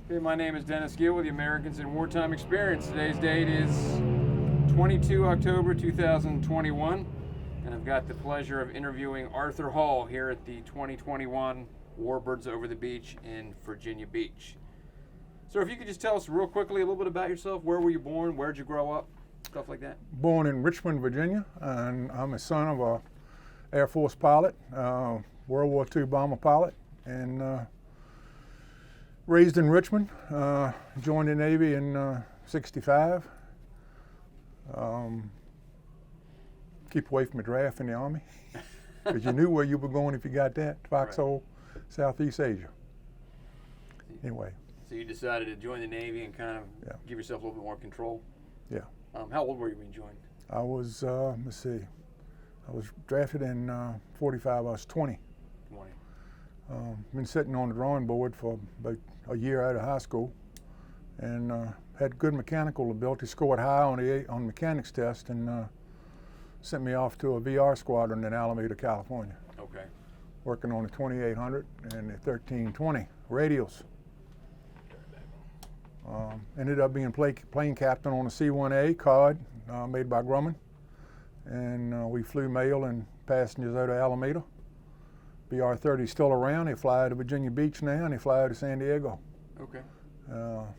Okay, my name is Dennis Gill with the Americans in Wartime Experience. Today's date is 22 October 2021, and I've got the pleasure of interviewing Arthur Hall here at the 2021 Warbirds Over the Beach in Virginia Beach. So if you could just tell us real quickly a little bit about yourself. Where were you born? Where'd you grow up? Stuff like that. Born in Richmond, Virginia, and I'm a son of a Air Force pilot, World War II bomber pilot, and raised in Richmond. Joined the Navy in '65. Keep away from the draft in the Army, because you knew where you were going if you got that. Foxhole, right. Southeast Asia. Anyway. So you decided to join the Navy and kind of give yourself a little bit more control? Yeah. How old were you when you joined? I was, let's see, I was drafted in 45, I was 20. 20. Been sitting on the drawing board for about a year out of high school, and had good mechanical ability, scored high on the mechanics test, and sent me off to a VR squadron in Alameda, California. Okay. Working on the 2800 and the 1320 radials. Ended up being plane captain on a C-1A Cod made by Grumman, and we flew mail and passengers out of Alameda. BR-30 still around. They fly out of Virginia Beach now, and they fly out of San Diego. Okay.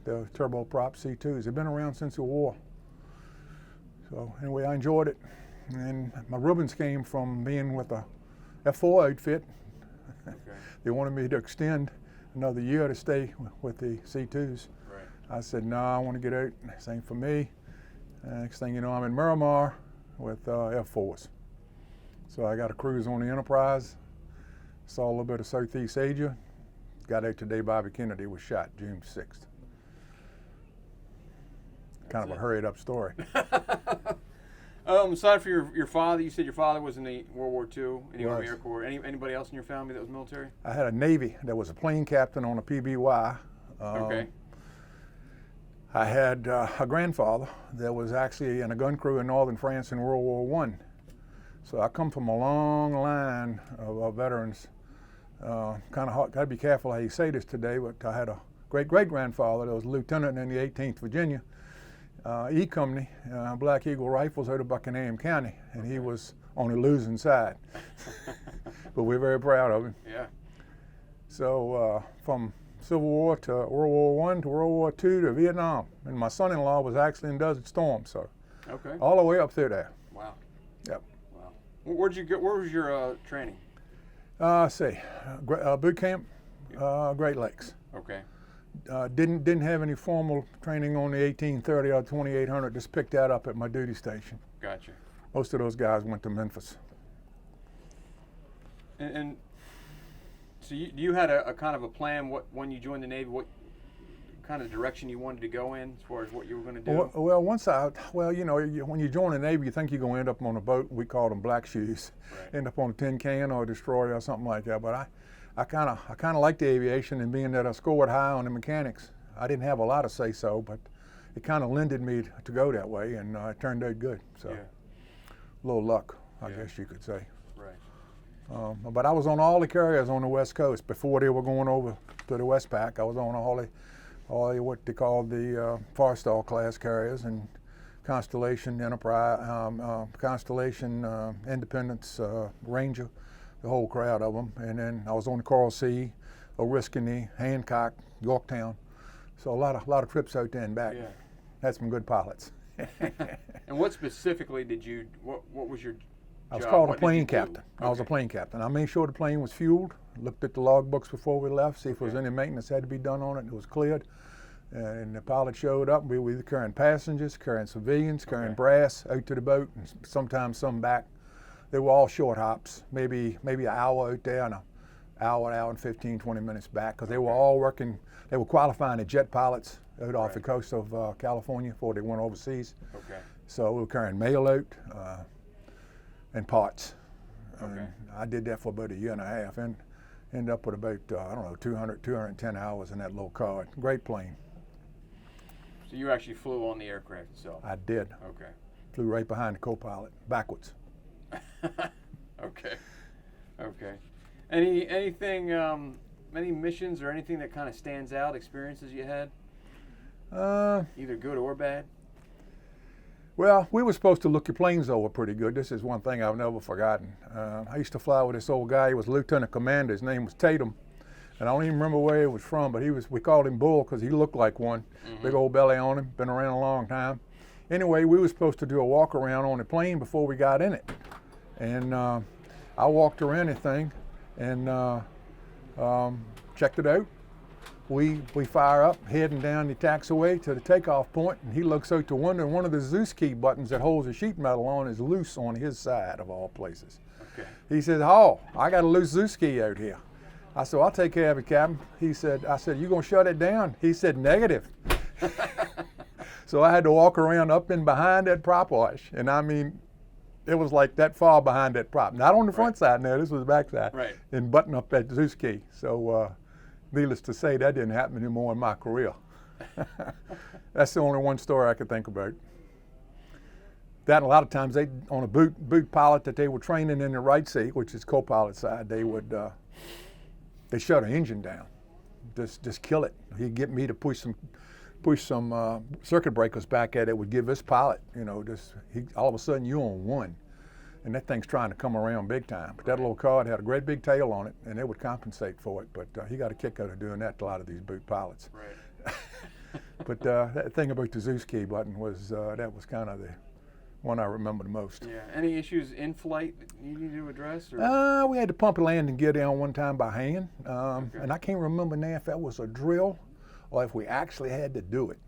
They're turboprop C-2s. They've been around since the war. So anyway, I enjoyed it. And my ribbons came from being with a F4 outfit. Okay. They wanted me to extend another year to stay with the C-2s. Right. I said, no, I want to get out. This ain't for me. Next thing you know, I'm in Miramar with F4s. So I got a cruise on the Enterprise. Saw a little bit of Southeast Asia. Got out today. Bobby Kennedy was shot June 6th. Kind of a hurried up story. Aside from your father, you said your father was in the World War II in the Army Air Corps. Anybody else in your family that was military? I had a Navy that was a plane captain on a PBY. Okay. I had a grandfather that was actually in a gun crew in northern France in World War I. So I come from a long line of veterans. Kind of hard, got to be careful how you say this today, but I had a great-great-grandfather that was a lieutenant in the 18th Virginia E Company, Black Eagle Rifles out of Buckingham County, and he was on the losing side. But we're very proud of him. Yeah. So from Civil War to World War I to World War II to Vietnam, and my son-in-law was actually in Desert Storm, so all the way up through there. Wow. Yep. Wow. Where'd you go? Where was your training? Boot camp, Great Lakes. Okay. Didn't have any formal training on the 1830 or 2800. Just picked that up at my duty station. Gotcha. Most of those guys went to Memphis. And so you had a kind of a plan. When you joined the Navy, what kind of direction you wanted to go in as far as what you were going to do? Well, you know, when you join the Navy, you think you're going to end up on a boat. We called them black shoes. Right. End up on a tin can or a destroyer or something like that. But I kind of liked the aviation, and being that I scored high on the mechanics, I didn't have a lot of say so, but it kind of lended me to go that way, and it turned out good. So a little luck, I guess you could say. Right. But I was on all the carriers on the West Coast before they were going over to the Westpac. I was on all the what they called the Farstar class carriers, and Constellation, Enterprise, Constellation, Independence, Ranger, the whole crowd of them. And then I was on the Coral Sea, Oriskany, Hancock, Yorktown. So a lot of trips out there and back. Yeah. Had some good pilots. And what specifically did you? What was your job? I was called a plane captain. I was a plane captain. I made sure the plane was fueled, looked at the logbooks before we left, see if there was any maintenance had to be done on it, and it was cleared. And the pilot showed up. We were either carrying passengers, carrying civilians, carrying brass out to the boat, and sometimes some back. They were all short hops, maybe an hour out there and an hour and 15, 20 minutes back, because they were all working. They were qualifying the jet pilots out off the coast of California before they went overseas. Okay. So we were carrying mail out and parts. Okay. And I did that for about a year and a half, and ended up with about, 210 hours in that little car. Great plane. So you actually flew on the aircraft itself? I did. Okay. Flew right behind the co-pilot, backwards. Okay. Okay. Anything many missions or anything that kind of stands out, experiences you had? Either good or bad? Well, we were supposed to look your planes over pretty good. This is one thing I've never forgotten. I used to fly with this old guy. He was a lieutenant commander. His name was Tatum. And I don't even remember where he was from, but we called him Bull because he looked like one. Big old belly on him, been around a long time. Anyway, we were supposed to do a walk around on the plane before we got in it. And I walked around the thing and checked it out. We fire up, heading down the taxiway to the takeoff point, and he looks out the window, and one of the Zeus key buttons that holds the sheet metal on is loose on his side, of all places. Okay. He says, "Oh, I got a loose Zeus key out here." I said, "I'll take care of it, Captain." I said, "You gonna shut it down?" He said, "Negative." So I had to walk around up and behind that prop wash, and I mean, it was like that far behind that prop. Not on the front side now, this was the back side. Right. And button up that Zeus key. So needless to say, that didn't happen anymore in my career. That's the only one story I could think about. That, and a lot of times, on a boot pilot that they were training in the right seat, which is co-pilot side, they would they shut an engine down, just kill it. He'd get me to push some circuit breakers back at it. Would give this pilot, all of a sudden you on one, and that thing's trying to come around big time. But that little car had a great big tail on it, and it would compensate for it. But he got a kick out of doing that to a lot of these boot pilots. Right. But that thing about the Zeus key button was kind of the one I remember the most. Yeah. Any issues in flight that you need to address? Or? We had to pump a landing gear down one time by hand, Okay. and I can't remember now if that was a drill or if we actually had to do it.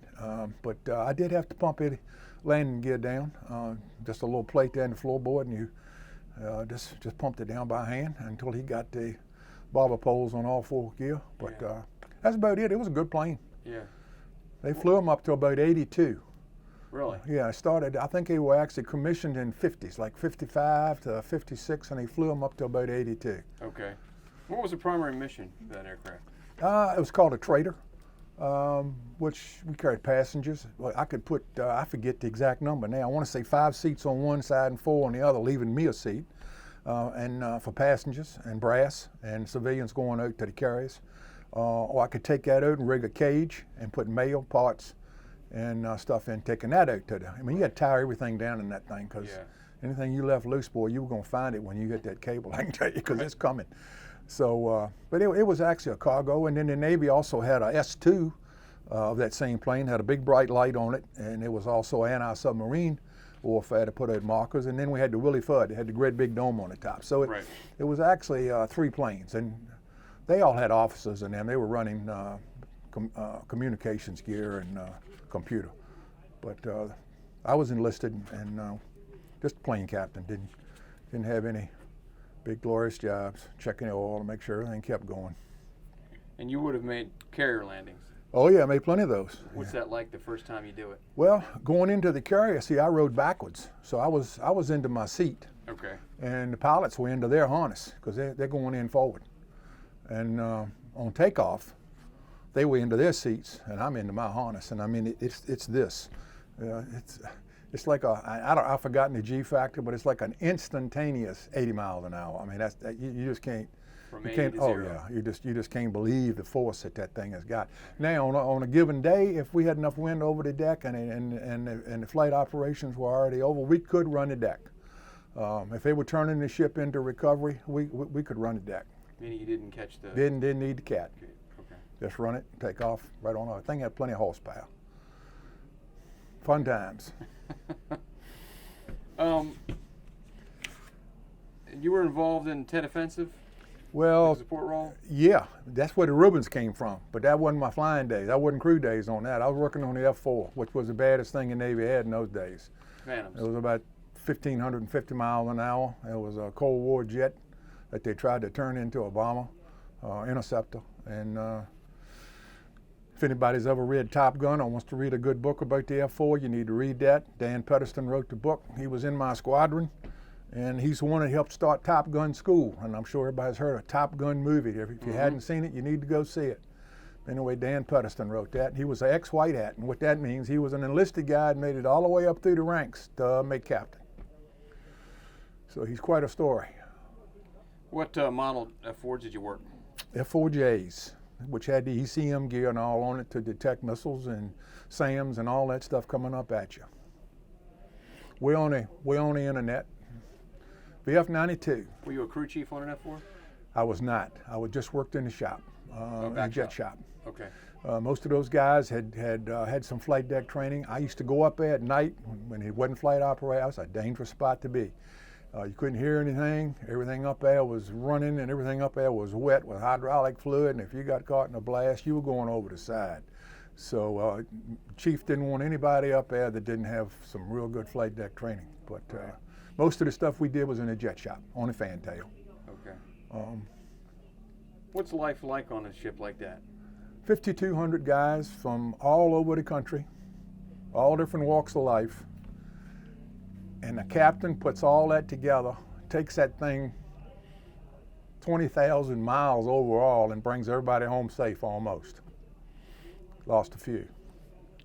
But I did have to pump it landing gear down, just a little plate there in the floorboard, and you just pumped it down by hand until he got the bobber poles on all four gear. But that's about it. It was a good plane. Yeah. They flew them up to about 82. Really? Yeah, I think they were actually commissioned in 50s, like 55 to 56, and they flew them up to about 82. Okay. What was the primary mission of that aircraft? It was called a trader, which we carried passengers. Well, I could put, I forget the exact number now. I want to say 5 seats on one side and 4 on the other, leaving me a seat, and for passengers and brass and civilians going out to the carriers. Or I could take that out and rig a cage and put mail, parts, and stuff in, taking that out to you had to tie everything down in that thing, because anything you left loose, boy, you were going to find it when you hit that cable, I can tell you, because it's coming. So, but it was actually a cargo, and then the Navy also had a S-2 of that same plane, had a big bright light on it, and it was also anti-submarine warfare to put out markers, and then we had the Willie Fudd, it had the great big dome on the top. So it was actually 3 planes, and they all had officers in them. They were running communications gear and computer. But I was enlisted and just a plane captain. Didn't have any big glorious jobs, checking the oil to make sure everything kept going. And you would have made carrier landings. Oh yeah, I made plenty of those. What's that like the first time you do it? Well, going into the carrier, see, I rode backwards, so I was into my seat. Okay. And the pilots were into their harness because they're going in forward. And on takeoff, they were into their seats, and I'm into my harness. And I mean, it's this. It's like I've forgotten the G factor, but it's like an instantaneous 80 miles an hour. I mean, you just can't. From You 80 can't. to Oh 0. yeah, you just can't believe the force that thing has got. Now on a given day, if we had enough wind over the deck and the flight operations were already over, we could run the deck. If they were turning the ship into recovery, we could run the deck. Meaning you didn't catch the... Didn't need the cat. Okay. Just run it, take off right on. The thing had plenty of horsepower. Fun times. You were involved in Tet Offensive? Well, Support role? yeah, that's where the ribbons came from. But that wasn't my flying days. That wasn't crew days on that. I was working on the F-4, which was the baddest thing the Navy had in those days. Phantoms. It was about 1,550 miles an hour. It was a Cold War jet that they tried to turn into a bomber, interceptor. And if anybody's ever read Top Gun or wants to read a good book about the F-4, you need to read that. Dan Pedersen wrote the book. He was in my squadron, and he's the one that helped start Top Gun school. And I'm sure everybody's heard of Top Gun movie. If you hadn't seen it, you need to go see it. Anyway, Dan Pedersen wrote that. He was an ex-white hat, and what that means, he was an enlisted guy and made it all the way up through the ranks to make captain. So he's quite a story. What model F4 did you work? F-4Js, which had the ECM gear and all on it to detect missiles and SAMs and all that stuff coming up at you. We're on the internet. VF-92. Were you a crew chief on an F-4? I was not. I was just worked in the shop, in the jet shop. Okay. Most of those guys had some flight deck training. I used to go up there at night when it wasn't flight operator. It was a dangerous spot to be. You couldn't hear anything. Everything up there was running, and everything up there was wet with hydraulic fluid. And if you got caught in a blast, you were going over the side. So Chief didn't want anybody up there that didn't have some real good flight deck training. But most of the stuff we did was in the jet shop on the fantail. Okay. What's life like on a ship like that? 5,200 guys from all over the country, all different walks of life. And the captain puts all that together, takes that thing 20,000 miles overall and brings everybody home safe almost. Lost a few.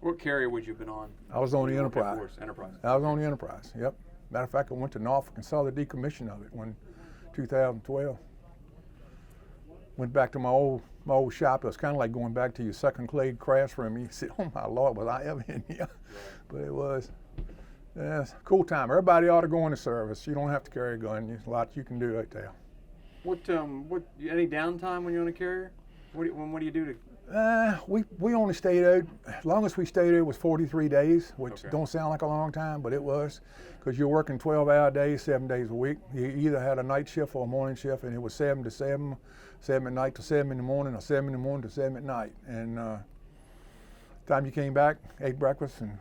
What carrier would you have been on? I was on the Enterprise. Enterprise. I was on the Enterprise, yep. Matter of fact, I went to Norfolk and saw the decommission of it when 2012. Went back to my old shop. It was kind of like going back to your second grade classroom. You said, "Oh my Lord, was I ever in here?" Yeah. But it was. Yeah, it's a cool time. Everybody ought to go into service. You don't have to carry a gun. There's a lot you can do right there. What any downtime when you're on a carrier? What do you do to? We only stayed out. As long as we stayed there was 43 days, which don't sound like a long time, but it was, because you're working 12-hour days, 7 days a week. You either had a night shift or a morning shift, and it was 7 to 7, 7 at night to 7 in the morning, or 7 in the morning to 7 at night. And time you came back, ate breakfast, and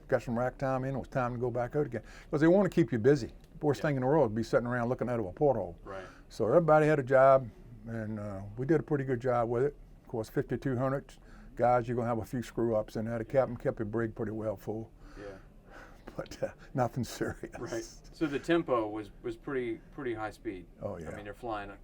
got some rack time in, it was time to go back out again. Because they want to keep you busy. The worst thing in the world would be sitting around looking out of a porthole. Right. So everybody had a job, and we did a pretty good job with it. Of course, 5,200 guys, you're going to have a few screw-ups in there. The captain kept the brig pretty well full. Yeah. But nothing serious. Right. So the tempo was pretty high speed. Oh, yeah. I mean, they're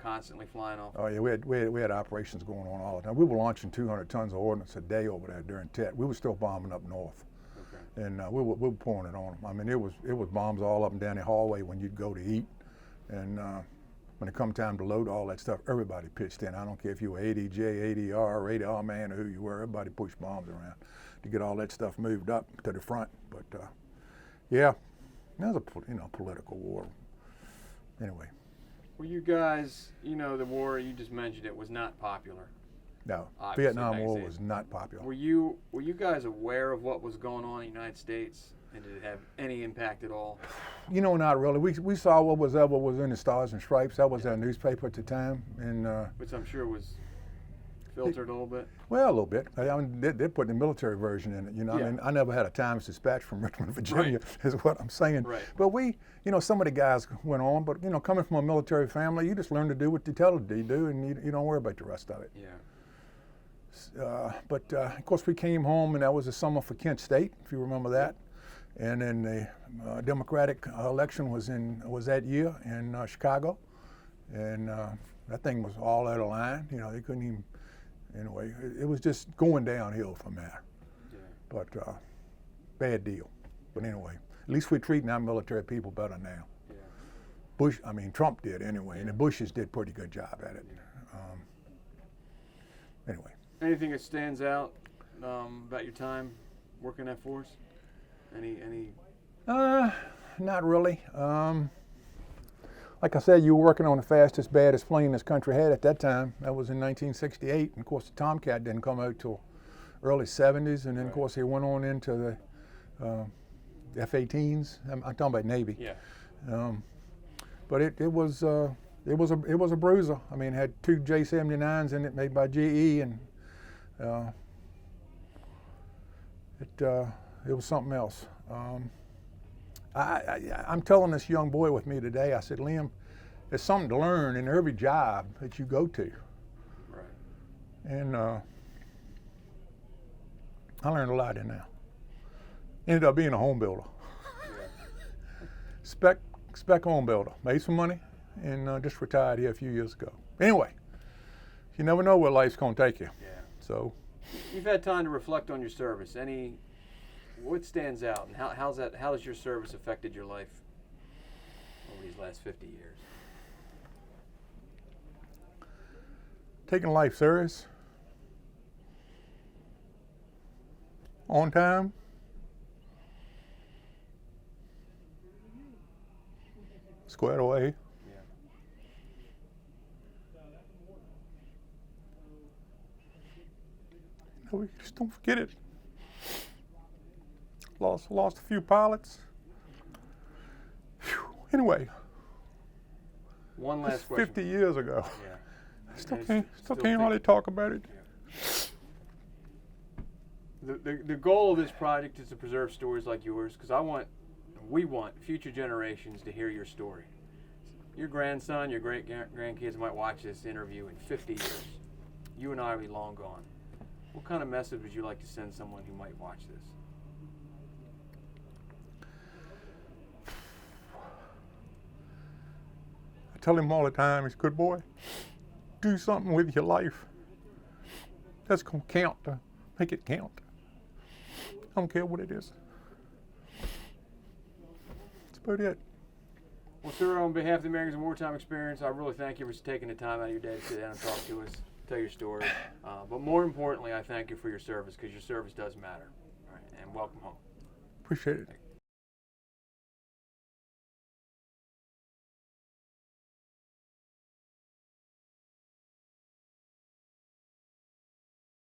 constantly flying off. Oh, yeah, we had operations going on all the time. We were launching 200 tons of ordnance a day over there during Tet. We were still bombing up north. Okay. And we were pouring it on them. I mean, it was bombs all up and down the hallway when you'd go to eat. And when it come time to load all that stuff, everybody pitched in. I don't care if you were ADJ, ADR, radar man, or who you were. Everybody pushed bombs around to get all that stuff moved up to the front. But yeah, that was a political war. Anyway. Well, you guys, the war you just mentioned, it was not popular. No, Obviously, Vietnam War was not popular. Were you guys aware of what was going on in the United States? And did it have any impact at all? Not really. We saw what was in the Stars and Stripes. That was our newspaper at the time, and which I'm sure was filtered a little bit. Well, a little bit. I mean, they're putting the military version in it. I mean, I never had a Times Dispatch from Richmond, Virginia, is what I'm saying. Right. But some of the guys went on. But coming from a military family, you just learn to do what you tell them to do, and you don't worry about the rest of it. Yeah. But of course, we came home, and that was the summer for Kent State, if you remember that. And then the Democratic election was that year in Chicago, and that thing was all out of line. They couldn't even. Anyway, it was just going downhill from there. Yeah. But bad deal. But anyway, at least we're treating our military people better now. Yeah. Trump did anyway, and the Bushes did a pretty good job at it. Anyway. Anything that stands out about your time working at Force? Any? Not really. Like I said, you were working on the fastest, baddest plane this country had at that time. That was in 1968. And of course, the Tomcat didn't come out till early 70s. And then, of course, he went on into the F-18s. I'm talking about Navy. Yeah. But it was a bruiser. I mean, it had 2 J-79s in it made by GE, and it was something else. I'm telling this young boy with me today, I said, Liam, there's something to learn in every job that you go to. Right. And I learned a lot in there. Ended up being a home builder. Yeah. Spec home builder. Made some money and just retired here a few years ago. Anyway, you never know where life's going to take you. Yeah. So. You've had time to reflect on your service. What stands out, and how has your service affected your life over these last 50 years? taking life serious, on time, squared away. Yeah. No, we just don't forget it. Lost a few pilots. Phew. Anyway, One that's last question. 50 years ago. Yeah. I still And can't, it's still still can't hardly talk about it. The goal of this project is to preserve stories like yours, because we want future generations to hear your story. Your grandson, your great grandkids might watch this interview in 50 years. You and I will be long gone. What kind of message would you like to send someone who might watch this? I tell him all the time, he's a good boy. Do something with your life. That's gonna count. Make it count. I don't care what it is. That's about it. Well, sir, on behalf of the Americans in Wartime Experience, I really thank you for taking the time out of your day to sit down and talk to us, tell your story. But more importantly, I thank you for your service, because your service does matter. All right, and welcome home. Appreciate it.